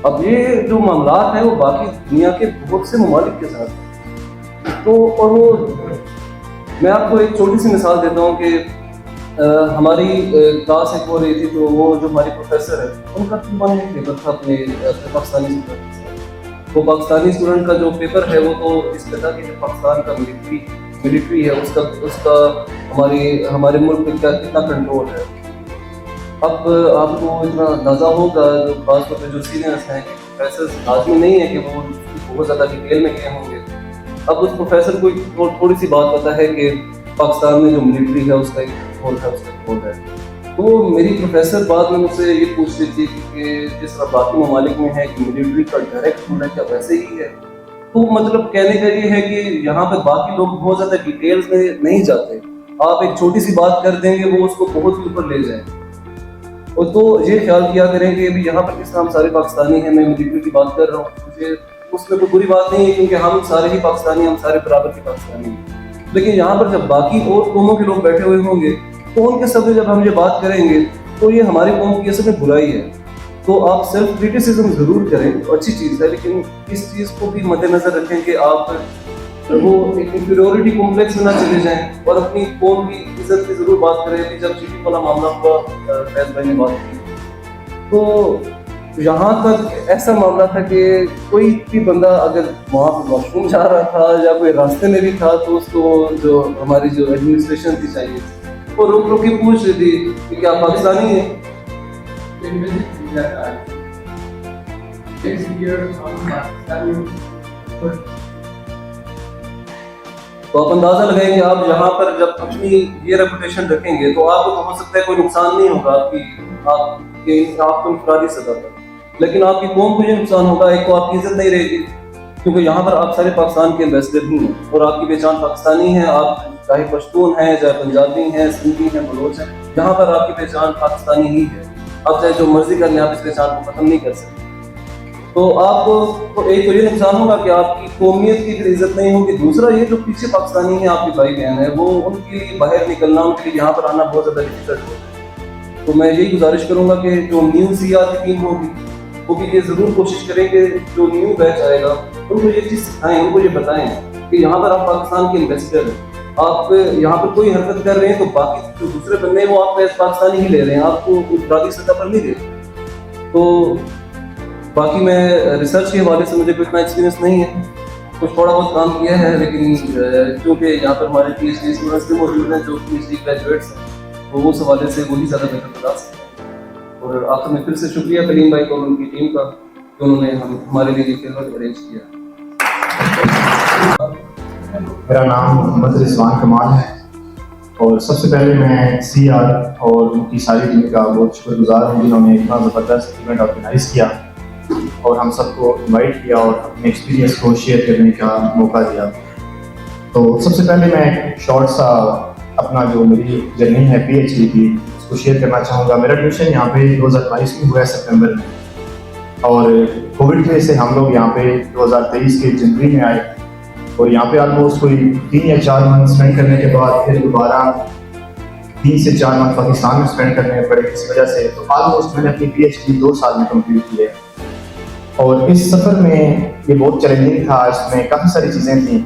अब ये जो मामलात हैं वो बाकी दुनिया के बहुत से ममालिक के साथ हैं। तो और वो मैं आपको एक छोटी सी मिसाल देता हूँ कि हमारी क्लास एक हो रही थी, तो वो जो हमारे प्रोफेसर है उनका पेपर था अपने पाकिस्तानी स्टूडेंट का। वो पाकिस्तानी स्टूडेंट का जो पेपर है वो तो इस तरह की पाकिस्तान का मिलिट्री है, उसका हमारे मुल्क में कितना कंट्रोल है। अब आपको इतना अंदाज़ा होगा, जो खासतौर पर जो सीनियर्स हैं, प्रोफेसर लाजमी नहीं है कि वो बहुत ज़्यादा डिटेल में गए होंगे। अब उस प्रोफेसर को थोड़ी सी बात पता है कि पाकिस्तान में जो मिलिट्री है उसका एक रोल है, उसका रोल है। तो मेरी प्रोफेसर बाद में मुझसे ये पूछ रही थी कि जिस तरह बाकी ममालिक में है कि मिलिट्री का डायरेक्ट रूल है, क्या वैसे ही है? तो मतलब कहने का ये है कि यहाँ पे बाकी लोग बहुत ज़्यादा डिटेल्स में नहीं जाते। आप एक छोटी सी बात कर देंगे वो उसको बहुत ही ऊपर ले जाएंगे। और तो ये ख्याल किया करें कि अभी यहाँ पर किस तरह हम सारे पाकिस्तानी हैं, मैं मिलिट्री की बात कर रहा हूँ, मुझे उसमें कोई बुरी बात नहीं है क्योंकि हम सारे ही पाकिस्तानी, हम सारे बराबर के पाकिस्तानी हैं। लेकिन यहाँ पर जब बाकी और कौमों के लोग बैठे हुए होंगे तो उनके सामने जब हम ये बात करेंगे तो ये हमारी कौम की असल में बुराई है। तो आप सेल्फ क्रिटिसिज्म जरूर करें, तो अच्छी चीज़ है, लेकिन इस चीज़ को भी मद्देनजर रखें कि आप वो एक इंफीरियरिटी कॉम्प्लेक्स में ना चले जाएं और अपनी कौम की इज्जत की जरूर बात करें। कि जब चीटी वाला मामला हुआ, फैज भाई ने बात की, तो यहाँ तक ऐसा मामला था कि कोई भी बंदा अगर वहाँ पर वॉशरूम जा रहा था या कोई रास्ते में भी था तो उसको जो हमारी जो एडमिनिस्ट्रेशन थी चाहिए वो रोक के पूछ रही थी कि क्या पाकिस्तानी है। तो आप अंदाजा लगाएंगे, आप यहाँ पर जब अपनी ये रेपुटेशन रखेंगे तो आपको तो हो सकता है कोई नुकसान नहीं होगा आपको इंफरादी सतह पर, लेकिन आपकी कौम को ये नुकसान होगा। एक तो आपकी इज्जत नहीं रहेगी क्योंकि यहाँ पर आप सारे पाकिस्तान के एम्बेसडर ही हैं और आपकी पहचान पाकिस्तानी है। आप चाहे पश्तून हैं, चाहे पंजाबी हैं, सिंधी हैं, बलोच हैं, यहाँ पर आपकी पहचान पाकिस्तानी ही है। आप चाहे जो मर्जी कर लें, आप इस पहचान को खत्म नहीं कर सकते। तो आपको एक तो ये नुकसान होगा कि आपकी कौमियत की फिर इज्जत नहीं होगी। दूसरा ये जो पीछे पाकिस्तानी है, आपकी भाई बहन है, वो उनके लिए बाहर निकलना, उनके लिए यहाँ पर आना बहुत ज़्यादा डिफिकल्ट होगा। तो मैं यही गुजारिश करूँगा कि जो न्यू सीआर की टीम होगी वो भी ये ज़रूर कोशिश करें कि जो न्यू बैच आएगा उनको ये चीज़ सिखाएं, उनको ये बताएं कि यहाँ पर आप पाकिस्तान के एम्बेसडर हैं। आप यहाँ पर कोई हरकत कर रहे हैं तो बाकी जो दूसरे बंदे हैं वो आप पाकिस्तानी ही ले रहे हैं, आपको इंफरादी सतह पर नहीं दे रहे। तो बाकी मैं रिसर्च के हवाले से मुझे कोई इतना एक्सपीरियंस नहीं है, कुछ थोड़ा बहुत काम किया है, लेकिन क्योंकि यहाँ पर हमारे PhD स्टूडेंट्स भी मौजूद हैं जो PhD ग्रेजुएट्स हैं, तो उस हवाले से वही ज़्यादा बेहतर बता सकते हैं। और आखिर में फिर से शुक्रिया कलीम भाई को और उनकी टीम का कि उन्होंने हमारे लिए फील्ड अरेंज किया। मेरा नाम मोहम्मद रिजवान कमाल है और सबसे पहले मैं CR और उनकी सारी टीम का बहुत शुक्रगुजार हूँ जिन्होंने इतना ज़बरदस्त इवेंट ऑर्गेनाइज़ किया और हम सबको इनवाइट किया और अपने एक्सपीरियंस को शेयर करने का मौका दिया। तो सबसे पहले मैं शॉर्ट सा अपना जो मेरी जर्नी है PhD की उसको शेयर करना चाहूँगा। मेरा एडमिशन यहाँ पे 2022 में हुआ है सितंबर में, और कोविड की वजह से हम लोग यहाँ पे 2023 के जनवरी में आए और यहाँ पे ऑलमोस्ट कोई 3 या 4 मंथ स्पेंड करने के बाद फिर दोबारा 3 से 4 मंथ पाकिस्तान में स्पेंड करने पड़े इस वजह से। तो ऑलमोस्ट मैंने अपनी PhD 2 साल में कंप्लीट की है और इस सफ़र में ये बहुत चैलेंजिंग था। इसमें काफ़ी सारी चीज़ें थी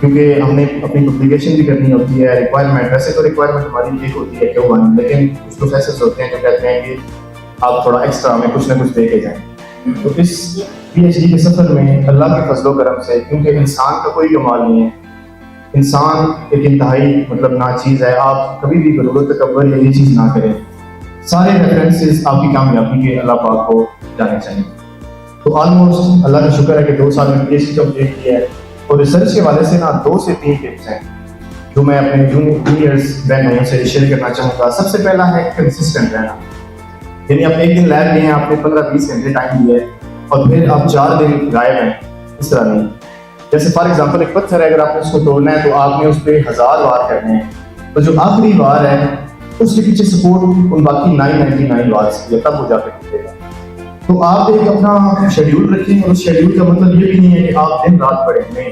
क्योंकि हमने अपनी पब्लिकेशन भी करनी होती है। रिक्वायरमेंट, वैसे तो रिक्वायरमेंट हमारी एक होती है Q1, लेकिन कुछ प्रोफेसर्स होते हैं जो कहते हैं कि आप थोड़ा एक्स्ट्रा में कुछ ना कुछ दे के जाएँ। तो इस PhD के सफ़र में अल्लाह के फजलो करम से, क्योंकि इंसान का कोई कमाल नहीं है, इंसान एक इंतहाई मतलब नाचीज़ है, आप कभी भी ज़रूरत तकब्बर ये चीज़ ना करें। सारे रेफरेंसेस आपकी कामयाबी के अल्लाह पाक को जाने चाहिए। तो ऑलमोस्ट अल्लाह का शुक्र है कि 2 साल में PhD कंप्लीट किया है और रिसर्च के वाले से ना 2 से 3 टिप्स हैं जो मैं अपने जूनियर्स बहनों से शेयर करना चाहूँगा। सबसे पहला है कंसिस्टेंट रहना, यानी आप एक दिन लैब में हैं, आपने 15-20 घंटे टाइम दिया है और फिर आप 4 दिन गायब हैं, इस तरह नहीं। जैसे फॉर एग्जांपल एक पत्थर है, अगर आपने उसको तोड़ना है तो आपने उस पर 1000 वार करने हैं, तो जो आखिरी वार है उसके पीछे सपोर्ट उन बाकी 999 वार से तब हो जाकर टूटेगा। तो आप एक अपना शेड्यूल रखें और उस शेड्यूल का मतलब ये भी नहीं है कि आप दिन रात पढ़ें, नहीं,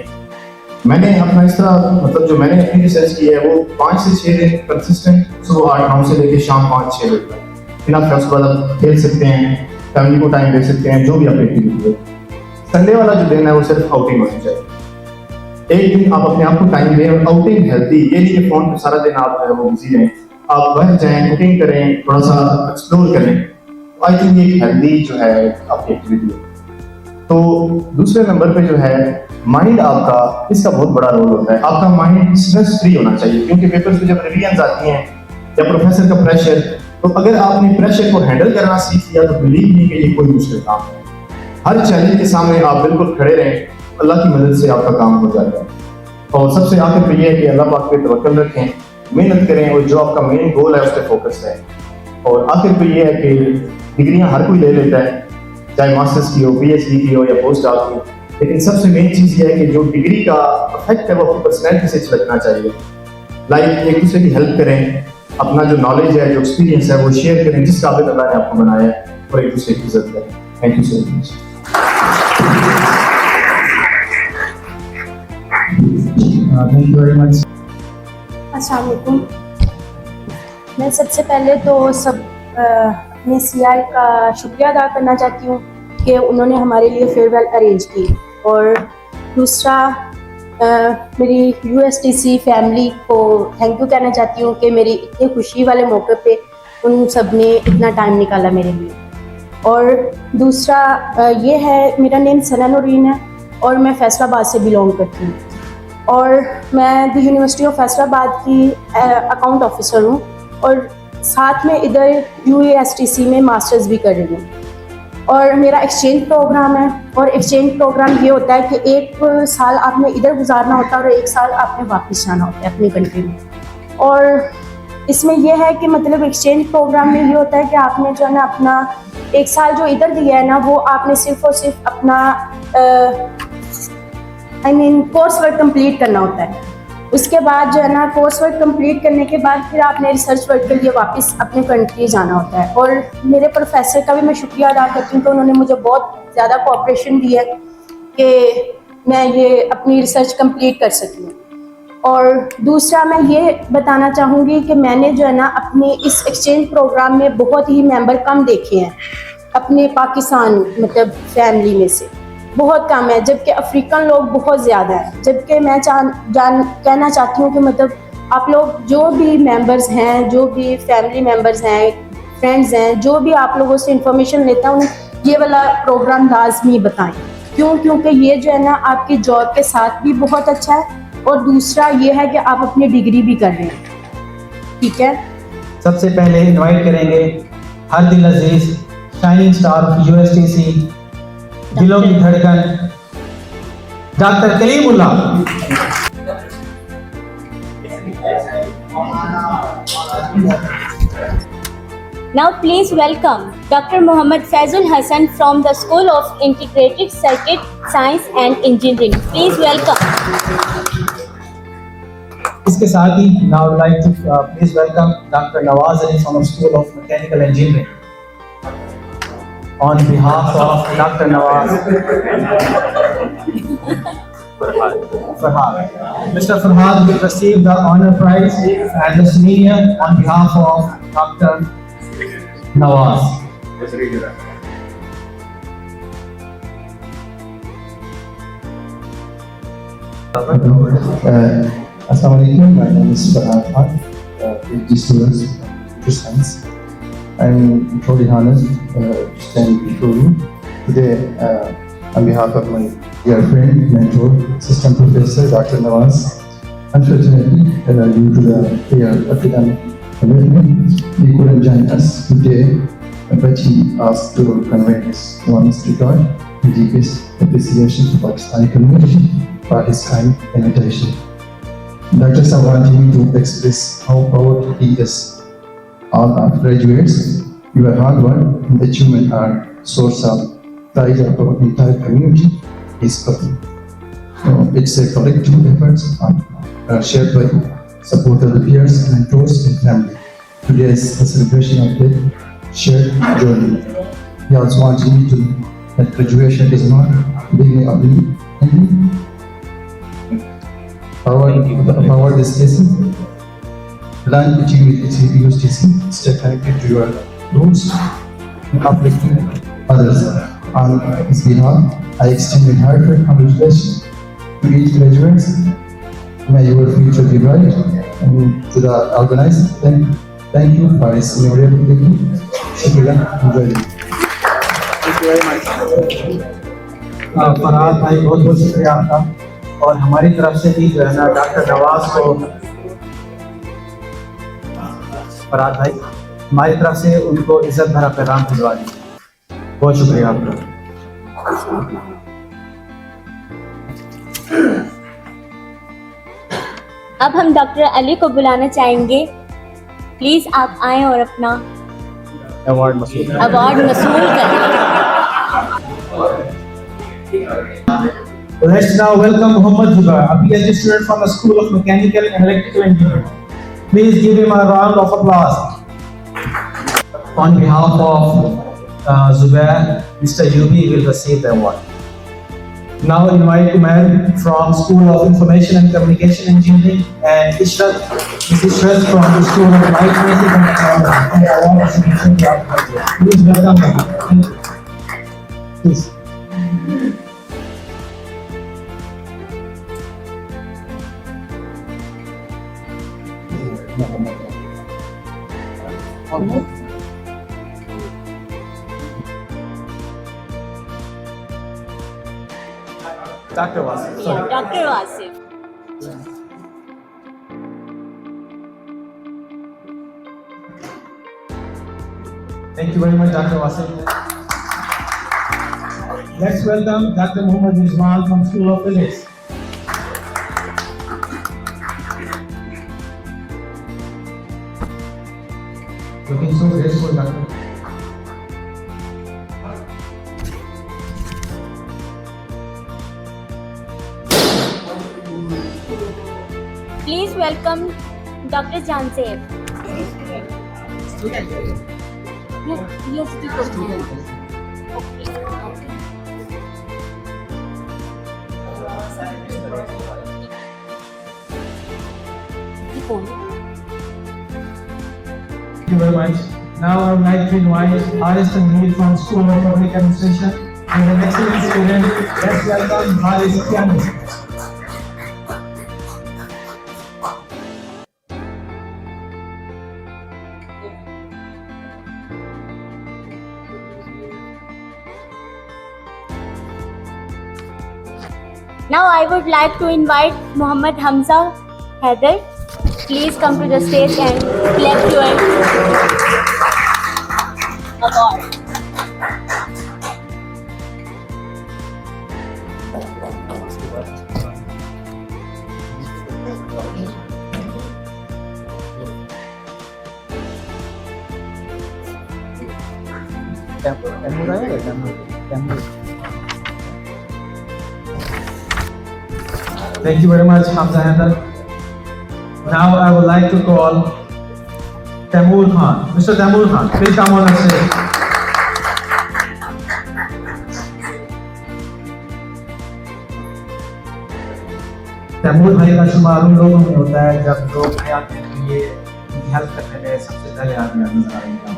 मैंने अपना इस तरह मतलब जो मैंने अपनी रिसर्च की है वो 5 से 6 दिन कंसिस्टेंट सुबह 8-9 से लेकर शाम 5-6 बजे तक। फिर आप उसके बाद आप खेल सकते हैं, फैमिली को टाइम दे सकते हैं, जो भी आप एक्टिविटी है। संडे वाला जो दिन है वो सिर्फ आउटिंग होनी चाहिए। एक दिन आप अपने आप को टाइम दें और आउटिंग हेल्दी, ये नहीं कि फोन पे सारा दिन आप जो है वो बिजी रहें। आप बाहर जाएं, कुकिंग करें, थोड़ा सा एक्सप्लोर करें। आई थिंक ये एक हेल्दी जो है आपकी एक्टिविटी है। तो दूसरे नंबर पे जो है माइंड आपका, इसका बहुत बड़ा रोल होता है। आपका माइंड स्ट्रेस फ्री होना चाहिए, क्योंकि पेपर्स में जब रिविजन्स आती हैं या प्रोफेसर का प्रेशर, तो अगर आपने प्रेशर को हैंडल करना सीख लिया तो बिलीव नहीं कि ये कोई मुश्किल काम है। हर चैलेंज के सामने आप बिल्कुल खड़े रहें, अल्लाह की मदद से आपका काम हो जाता है। और सबसे आखिर पे ये है कि अल्लाह पाक पे तवक्कल रखें, मेहनत करें और जो आपका मेन गोल है उस पर फोकस रहें। और आखिर पे ये है कि डिग्रियां हर कोई ले लेता है, चाहे मास्टर्स की हो, पीएचडी की हो या पोस्ट डॉक की, लेकिन सबसे मेन चीज़ ये है कि जो डिग्री का इफेक्ट है वो अपनी पर्सनैलिटी से झलकना चाहिए। लाइक एक दूसरे की हेल्प करें, अपना जो नॉलेज है, जो एक्सपीरियंस है वो शेयर करें, जिस काबिल अल्लाह ने आपको बनाया है, और एक दूसरे की इज्जत करें। Thank you so much. Thank you very much. अस्सलाम वालेकुम। मैं सबसे पहले तो अपने सीआई का शुक्रिया अदा करना चाहती हूँ कि उन्होंने हमारे लिए फेयरवेल अरेंज की, और दूसरा मेरी यूएसटीसी फैमिली को थैंक यू कहना चाहती हूँ कि मेरी इतनी खुशी वाले मौके पे उन सब ने इतना टाइम निकाला मेरे लिए। और दूसरा ये है, मेरा नेम सना नूरीन है और मैं फैसलाबाद से बिलोंग करती हूँ, और मैं द यूनिवर्सिटी ऑफ फैसलाबाद की अकाउंट ऑफिसर हूँ, और साथ में इधर यूएसटीसी में मास्टर्स भी कर रही हूँ। और मेरा एक्सचेंज प्रोग्राम है, और एक्सचेंज प्रोग्राम ये होता है कि 1 साल आपने इधर गुजारना होता है और 1 साल आपने वापस जाना होता है अपनी कंट्री में। और इसमें यह है कि मतलब एक्सचेंज प्रोग्राम में ये होता है कि आपने जो है ना अपना 1 साल जो इधर दिया है ना, वो आपने सिर्फ और सिर्फ अपना कोर्स वर्क कंप्लीट करना होता है। उसके बाद जो है ना कोर्स वर्क कंप्लीट करने के बाद फिर आपने रिसर्च वर्क के लिए वापस अपने कंट्री जाना होता है। और मेरे प्रोफेसर का भी मैं शुक्रिया अदा करती हूँ कि उन्होंने मुझे बहुत ज़्यादा कोऑपरेशन दी है कि मैं ये अपनी रिसर्च कंप्लीट कर सकूँ। और दूसरा मैं ये बताना चाहूँगी कि मैंने जो है ना अपने इस एक्सचेंज प्रोग्राम में बहुत ही मेंबर कम देखे हैं अपने पाकिस्तान मतलब फैमिली में से, बहुत कम है, जबकि अफ्रीकन लोग बहुत ज़्यादा हैं। जबकि मैं कहना चाहती हूँ कि मतलब आप लोग जो भी मेंबर्स हैं, जो भी फैमिली मेंबर्स हैं, फ्रेंड्स हैं, जो भी आप लोगों से इंफॉर्मेशन लेता हूँ, ये वाला प्रोग्राम लाजमी बताएं। क्यों? क्योंकि ये जो है ना आपकी जॉब के साथ भी बहुत अच्छा है, और दूसरा ये है कि आप अपनी डिग्री भी कर रहे हैं। ठीक है, सबसे पहले इनवाइट करेंगे हर दिल अजीज शाइनिंग स्टार ऑफ यूएसटीसी, दिलों की धड़कन, doctor Kalimullah. Now please welcome Dr. Mohammad Faizul Hassan from the School of Integrated Circuit Science and Engineering. Please welcome. इसके साथ ही now I would like to please welcome Dr. Nawaz Ali from the School of Mechanical Engineering. On behalf of Dr. Nawaz, Farhad. Mr. Farhad will receive the honor prize as a senior on behalf of Dr. Nawaz. Assalamualaikum, my name is Farhad Khan, PhD student in computer science. I'm truly honored to stand before you today on behalf of my dear friend, mentor, assistant professor, Dr. Nawaz. Unfortunately, due to the clear academic commitment, he couldn't join us today, but he asked to convey his honest regard and deepest appreciation to Pakistani community for his kind invitation. Dr. Sir wanted me to express how proud he is. All our graduates, your hard work and achievement are source of pride of our entire community is public. It's a collective effort shared by support of the peers, mentors, and family. Today is a celebration of the shared journey. He also wanted me to that graduation is not beginning of the ending. forward this lesson. Learn teaching with USTC. Stay connected to your roots and uplifting others. On his behalf, I extend a heartfelt congratulations to each graduate. May your future be bright. And to the organizers, thank you for this memorable evening. Shukriya. Enjoy it. Farhad भाई बहुत बहुत शुक्रिया आपका, और हमारी तरफ से भी जो है ना डॉक्टर नवाज को, फरहाद भाई हमारी तरफ से उनको इज्जत भरा पैगाम भिजवा दीजिए। बहुत शुक्रिया आपका। अब हम डॉक्टर अली को बुलाना चाहेंगे। प्लीज आप आए और अपना अवार्ड मसूल मसूल करें। Let's now welcome Muhammad Zubair, a PhD student from the School of Mechanical and Electrical Engineering. Please give him a round of applause. On behalf of Zubair, Mr. Yubi will receive the award. Now invite Umair from School of Information and Communication Engineering and Ishrat, Ms. Ishrat from the School of Light Sciences and Technology. Please welcome them. Please. Dr. Wasif. Yeah, Dr. Wasif. Thank you very much, Dr. Wasif. Let's welcome Dr. Muhammad Rizwan from School of Physics. Looking so graceful, Doctor. Please welcome Dr. Jansev. Yes, Thank you very much. Now I would like to invite Haris Tanveer from School of Public Administration and an excellent student. Let's welcome Haris Kiani. Now I would like to invite Muhammad Hamza Haider. Please come to the stage and collect your award. Thank you very much, Hamza Haider. Now I would like to call Taimur Khan. Mr. Taimur Khan, please come on the stage. Taimur भाई का शुमार उन लोगों में होता है जब लोग नए आते हैं तो ये उनकी हेल्प करने में सबसे पहले आदमी नजर आएगा।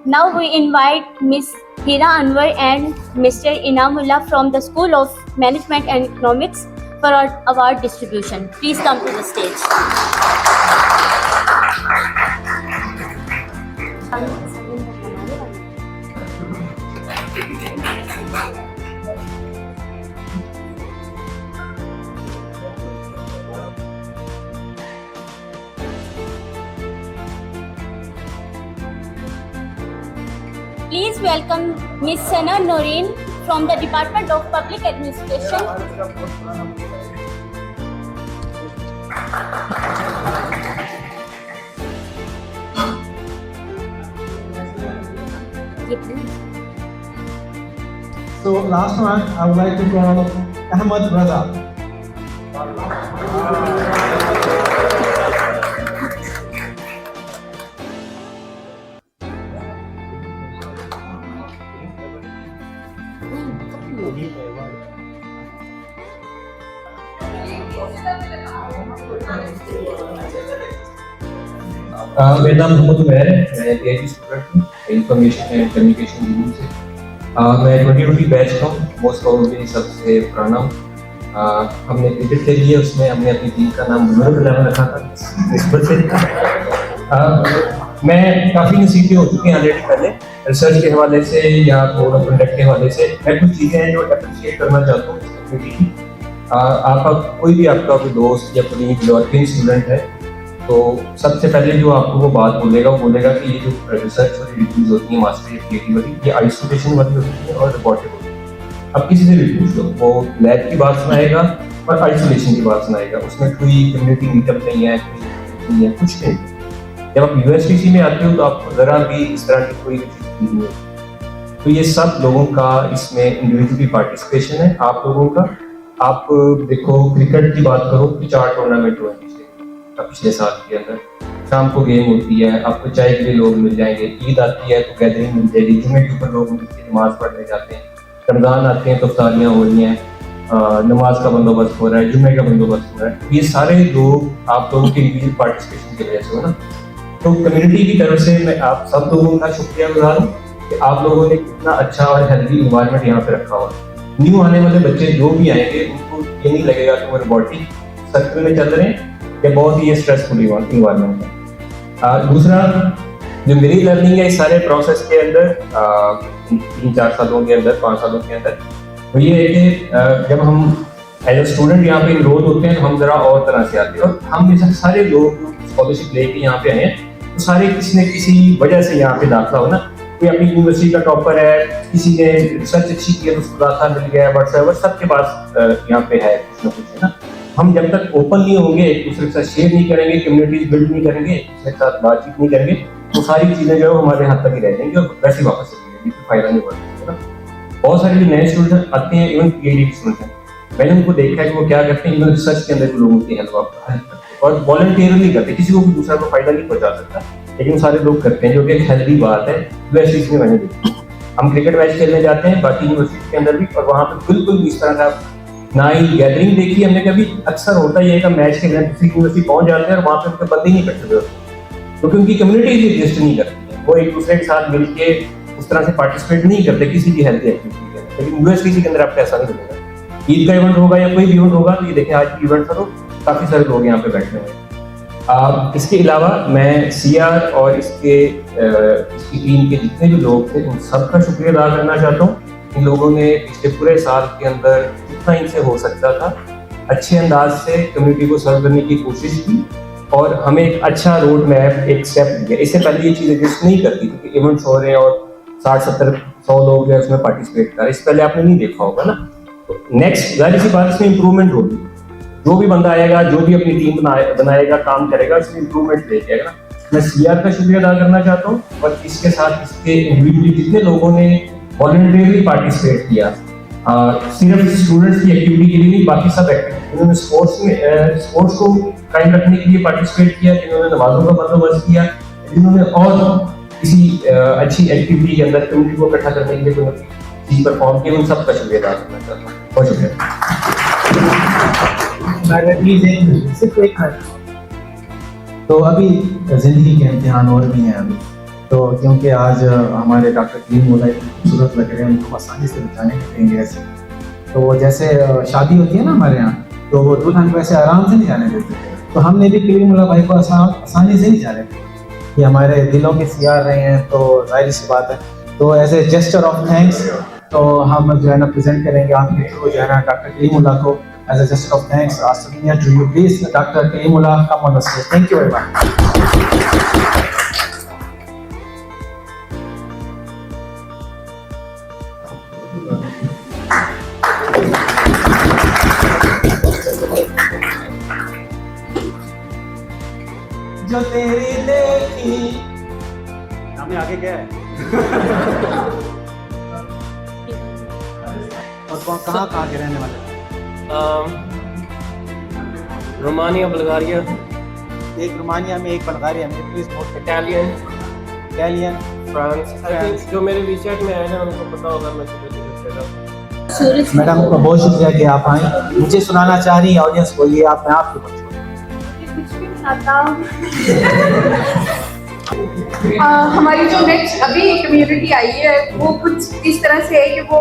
Now we invite Miss Hira Anwar and Mr. Inamullah from the School of Management and Economics for our award distribution. Please come to the stage. Please welcome Miss Sana Noreen from the Department of Public Administration. So last one, I would like to call Ahmad Raza. मेरा नाम मोहम्मद उमैर है, मैं PhD student हूँ information and communication unit से। मैं 2020 batch का हूँ, most probably सबसे पुराना हूँ। हमने क्रिकेट खेली है, उसमें हमने अपनी टीम का नाम नंबर 11 रखा था निस्बत से। मैं काफ़ी नसीबें हो चुकी हैं ऑलरेडी पहले रिसर्च के हवाले से या कोड ऑफ कंडक्ट के हवाले से। मैं कुछ चीज़ें हैं जो अप्रिशिएट करना चाहता हूँ कम्युनिटी की। आपका कोई भी आपका कोई दोस्त या कोई डेवलपिंग स्टूडेंट है तो सबसे पहले जो आपको वो बात बोलेगा वो बोलेगा कि ये जो रिसर्च वाली डिग्रीज होती है मास्टर या PhD वाली, ये आइसोलेशन वाली होती है और रिपोर्टेड होती है। अब किसी से भी पूछ लो, वो लैब की बात सुनाएगा और आइसोलेशन की बात सुनाएगा, उसमें कोई कम्युनिटी मीटअप नहीं है, कोई नहीं है, कुछ नहीं। जब आप यूनिवर्सिटी में आते हो तो आपको ज़रा भी इस तरह की कोई चीज़ नहीं होती। तो ये सब लोगों का इसमें इंडिविजुअली पार्टिसिपेशन है आप लोगों का। आप देखो क्रिकेट की बात करो तो 4 टूर्नामेंट हुए पिछले साल के अंदर, शाम को गेम होती है, आपको चाय के लिए लोग मिल जाएंगे, ईद आती है तो गैदरिंग मिल जाएगी, जुम्मे के ऊपर लोग मिलकर नमाज पढ़ने जाते हैं, रमज़ान आते हैं तो इफ्तारियाँ हो रही हैं, नमाज का बंदोबस्त हो रहा है, जुम्मे का बंदोबस्त हो रहा है। ये सारे लोग आप लोगों के इंडिविजुअल पार्टिसिपेशन की वजह से हो ना। तो कम्युनिटी की तरफ से मैं आप सब लोगों का शुक्रिया गुजार हूँ कि आप लोगों ने कितना अच्छा और हेल्दी इन्वायरमेंट यहाँ पे रखा हुआ है। न्यू आने वाले बच्चे जो भी आएंगे उनको ये नहीं लगेगा कि वो रोबोटिक सर्कल में चल रहे हैं, ये बहुत ही स्ट्रेसफुल इन्वायरमेंट है। दूसरा जो मेरी लर्निंग है इस सारे प्रोसेस के अंदर 3-4 सालों के अंदर 5 सालों के अंदर, तो ये है कि जब हम एज ए स्टूडेंट यहाँ पे इनरोल होते हैं तो हम जरा और तरह से आते हैं, और हम में से सारे लोग स्कॉलरशिप लेके यहाँ पे आए हैं तो सारे किसी न किसी वजह से यहाँ पे दाखिला हो ना। कोई अपनी यूनिवर्सिटी का टॉपर है, किसी ने रिसर्च अच्छी की है तो उसको दाखिला मिल गया है, व्हाट्सएवर सबके पास यहाँ पे है कुछ ना कुछ, है ना। हम जब तक ओपन नहीं होंगे, एक दूसरे के साथ शेयर नहीं करेंगे, कम्युनिटीज बिल्ड नहीं करेंगे, एक दूसरे के साथ बातचीत नहीं करेंगे, तो सारी चीजें जो है हमारे हाथ तक ही रह जाएंगी और वैसे ही वापस चली जाएंगी, तो फायदा नहीं पड़ता, है ना। बहुत सारे जो नए स्टूडेंट आते हैं, इवन PhD स्टूडेंट हैं, मैंने उनको देखा है कि वो क्या करते हैं, इवन रिसर्च के अंदर भी लोगों की हेल्प करते हैं और वॉलंटियरली करते, किसी को भी दूसरा को फायदा नहीं पहुंचा सकता, लेकिन सारे लोग करते हैं, जो कि एक हेल्दी बात है। वैसे इसमें मैंने देखी, हम क्रिकेट मैच खेलने जाते हैं बाकी यूनिवर्सिटी के अंदर भी, और वहाँ पे बिल्कुल भी इस तरह का ना ही गैदरिंग देखी हमने कभी। अक्सर होता ही है कि मैच खेलने दूसरी यूनिवर्सिटी पहुंच जाते हैं और वहाँ पे उनके बंदे ही नहीं इकट्ठे होते, क्योंकि उनकी कम्युनिटी एग्जिस्ट नहीं करती है, वो एक दूसरे के साथ मिलके उस तरह से पार्टिसिपेट नहीं करते किसी भी हेल्थी एक्टिविटी के अंदर। लेकिन यूनिवर्सिटी के अंदर आपको ऐसा नहीं मिलेगा। ईद का इवेंट होगा या कोई भी इवेंट होगा तो ये देखें आज भी इवेंट करो, काफ़ी सारे लोग यहाँ पे बैठे हुए हैं। इसके अलावा मैं CR और इसकी टीम के जितने भी लोग थे उन सबका शुक्रिया अदा करना चाहता हूँ। इन लोगों ने पिछले पूरे साल के अंदर जितना इनसे हो सकता था अच्छे अंदाज से कम्युनिटी को सर्व करने की कोशिश की और हमें एक अच्छा रोड मैप, एक स्टेप दिया। इससे पहले ये चीज़ एग्जिस्ट नहीं करती थी कि इवेंट्स हो रहे हैं और 60-70-100 लोग जो है उसमें पार्टिसिपेट कर रहे हैं, इससे पहले आपने नहीं देखा होगा ना। तो नेक्स्ट जाहिर सी बात इसमें इंप्रूवमेंट होगी, जो भी बंदा आएगा, जो भी अपनी टीम बनाएगा, काम करेगा, उसमें इंप्रूवमेंट लेके आएगा। मैं CR का शुक्रिया अदा करना चाहता हूँ और इसके साथ इसके इंडिविजुअली जितने लोगों ने वॉलंटियरली पार्टिसिपेट किया, सिर्फ स्टूडेंट्स की एक्टिविटी के लिए नहीं, बाकी सब एक्टिविटी उन्होंने स्पोर्ट्स को कायम रखने के लिए पार्टिसिपेट किया, जिन्होंने नमाजों का बंदोबस्त किया, जिन्होंने और किसी अच्छी एक्टिविटी के अंदर कम्युनिटी को इकट्ठा करने के लिए कोई चीज परफॉर्म की, उन सब का शुक्रिया अदा करना चाहता हूँ। बहुत शुक्रिया। सिर्फ एक मिनट। तो अभी जिंदगी के इम्तिहान और भी हैं अभी, तो क्योंकि आज हमारे डॉक्टर कलीम मौला खूबसूरत लग रहे हैं, उनको आसानी से बचाने के देंगे ऐसे। तो वो जैसे शादी होती है ना हमारे यहाँ, तो वो दुल्हन को ऐसे आराम से नहीं जाने देते, तो हमने भी कलीम मौला भाई को आसानी से नहीं जाने देते। ये हमारे दिलों के CR रहे हैं, तो जाहिर सी बात है। तो as a gesture of thanks तो हम जो है ना प्रेजेंट करेंगे आपके थ्रू जो है ना डॉक्टर कलीम मौला को as a gesture of thanks asking to you please doctor Kaleem Maula come on the stage. Thank you very much. जो तेरी देखी हमें आगे क्या है और कहाँ के रहने वाले? Romania, Bulgaria. एक रोमानिया में, एक बुल्गारिया में, प्लीज नोट। Italian, France. जो मेरे रिसर्च में है ना उनको पता होगा मैं किधर मैडम को बहुत शुक्रिया कि आप आई। मुझे सुनाना चाह रही हैं ऑडियंस को, ये आप में आपके बच्चों कुछ भी नहीं आता। हमारी जो नेक्स्ट अभी कम्युनिटी आई है वो कुछ इस तरह से है कि वो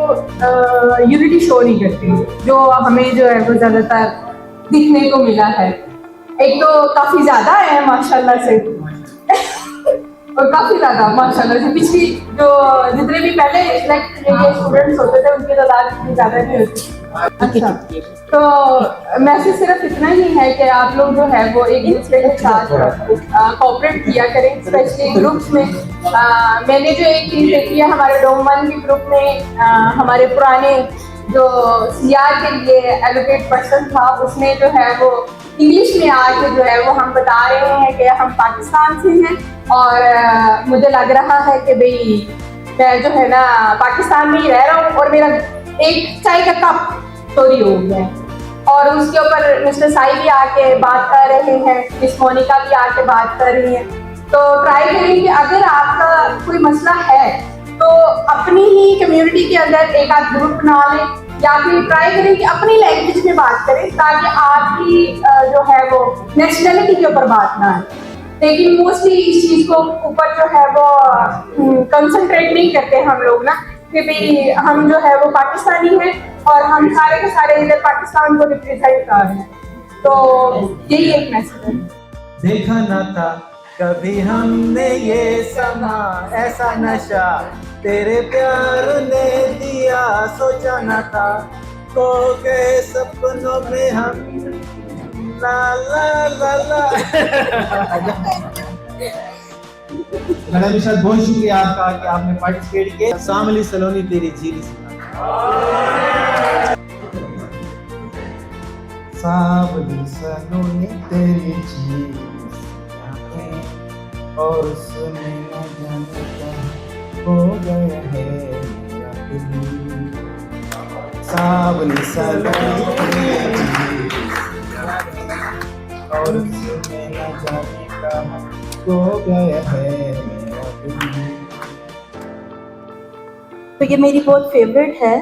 यूनिटी शो नहीं करती, जो हमें जो है वो ज़्यादातर दिखने को मिला है। एक तो काफ़ी ज़्यादा है माशाल्लाह से और काफ़ी ज़्यादा माशाल्लाह से पिछली जो जितने भी पहले सिलेक्ट किए गए स्टूडेंट्स होते थे उनकी तादाद इतनी ज़्यादा नहीं होती। अच्छा, तो मैसेज सिर्फ इतना ही है कि आप लोग जो है वो एक दूसरे के साथ कोऑपरेट किया करें, स्पेशली ग्रुप्स में। मैंने जो एक चीज़ देखी है हमारे डोम 1 के ग्रुप में, हमारे पुराने जो सीआर के लिए एलोकेट पर्सन था उसने जो है वो इंग्लिश में आके जो है वो हम बता रहे हैं कि हम पाकिस्तान से हैं और मुझे लग रहा है कि भाई मैं जो है ना पाकिस्तान में ही रह रहा हूँ और मेरा एक चाय का कप चोरी हो गया है। और उसके ऊपर मिस्टर साई भी आके बात कर रहे हैं, मिस मोनिका भी आके बात कर रही हैं। तो ट्राई करें कि अगर आपका कोई मसला है तो अपनी ही कम्युनिटी के अंदर एक आध ग्रुप बना लें या फिर ट्राई करें कि अपनी लैंग्वेज में बात करें ताकि आपकी जो है वो नेशनलिटी के ऊपर बात ना आए। लेकिन मोस्टली इस चीज़ को ऊपर जो है वो कंसंट्रेट नहीं करते हम लोग ना कि भाई हम जो है वो पाकिस्तानी हैं और हम सारे के सारे इधर पाकिस्तान को रिप्रेजेंट कर रहे हैं। तो यही एक मैसेज है। देखा न था कभी हमने ये समा ऐसा नशा तेरे प्यार ने दिया, सोचा न था खो गए सपनों में हम ला ला ला ला। मैडम सर बहुत शुक्रिया आपका कि आपने पार्टिसिपेट किया। सामली सलोनी तेरी झील सावली सलोनी तेरी झील और सुने न जाने क्या हो गया है मेरा दिल। सावली सलोनी तेरी झील और सुने न जाने का हो गया है मेरा दिल। तो ये मेरी बहुत फेवरेट है।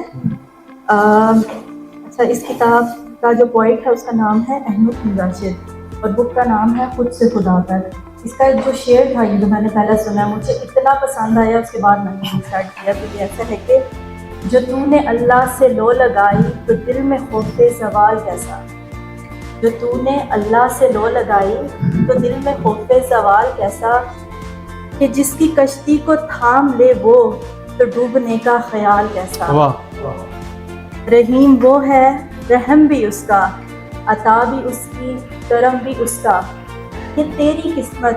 अच्छा, इस किताब का जो पोइट है उसका नाम है अहमद बिन राशिद और बुक का नाम है खुद से खुदा तक। इसका जो शेर था ये जो मैंने पहले सुना मुझे इतना पसंद आया, उसके बाद मैंने स्टार्ट किया। तो ये ऐसा है कि जो तूने अल्लाह से लो लगाई तो दिल में खौफे ज़वाल कैसा, जो तूने अल्लाह से लो लगाई तो दिल में खौफे ज़वाल कैसा, कि जिसकी कश्ती को थाम ले वो तो डूबने का ख्याल कैसा। रहीम वो है रहम भी उसका, अता भी उसकी करम भी उसका, कि तेरी किस्मत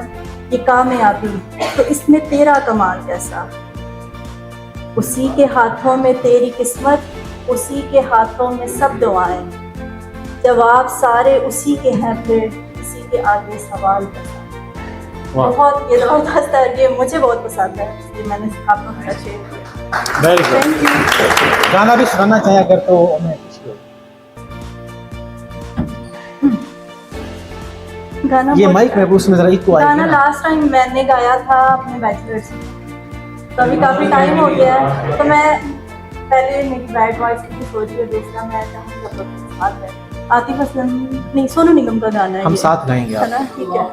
की कामयाबी तो इसमें तेरा कमाल कैसा। उसी के हाथों में तेरी किस्मत, उसी के हाथों में सब दुआएं, जवाब सारे उसी के हैं फिर इसी के आगे सवाल कैसा। बहुत ये ज़बरदस्त है, ये मुझे बहुत पसंद है, इसलिए मैंने आपको शेयर किया। Very good. गाना भी सुनाना चाहे अगर तो हमें खुशी होगी। गाना ये माइक में उसमें जरा इको आएगा। गाना लास्ट टाइम मैंने गाया था अपने बैचलर्स में, तो अभी काफ़ी टाइम हो गया है। तो मैं पहले मेरी बैड वॉइस की सोच रही हूँ, दूसरा मैं चाहूँगी साथ में आतिफ असलम नहीं सोनू निगम का गाना है, हम साथ गाएंगे है ना? ठीक है।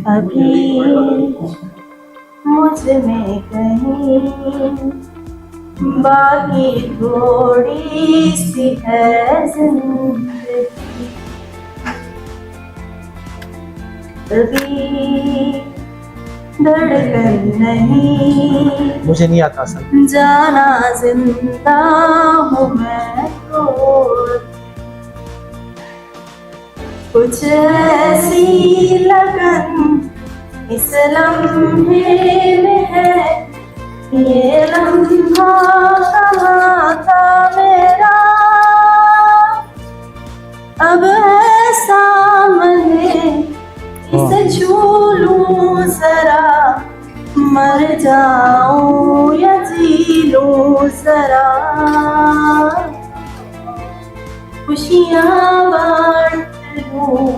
अभी मुझ में कहीं बाकी थोड़ी सी है जिंदगी, कभी धड़कन नहीं मुझे नहीं आता सर। जाना जिंदा हूँ मैं तो, कुछ ऐसी लगन इस लम्हे में है, ये लम्हा कहाँ था मेरा, अब ऐसा मने इसे छू लूं जरा, मर जाऊं या जी लूं जरा, खुशियाँ बांट लूं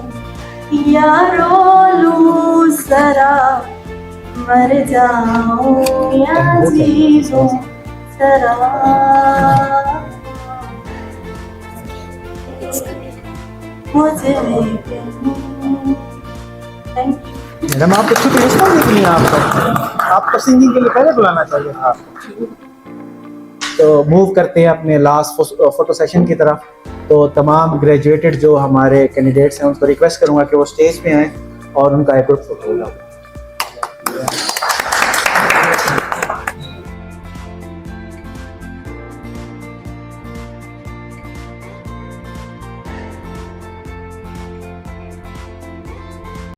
या रो लूं जरा, मर जाऊं या जीऊं जरा मुझे थैंक यू। मैडम आप कुछ रिस्पॉन्स नहीं किया आपको सिंगिंग के लिए पहले बुलाना चाहिए था। तो मूव करते हैं अपने लास्ट फोटो सेशन की तरफ। तो तमाम ग्रेजुएटेड जो हमारे कैंडिडेट्स हैं उनको रिक्वेस्ट करूंगा कि वो स्टेज पे आएँ और उनका एक ग्रुप फोटो लगाओ।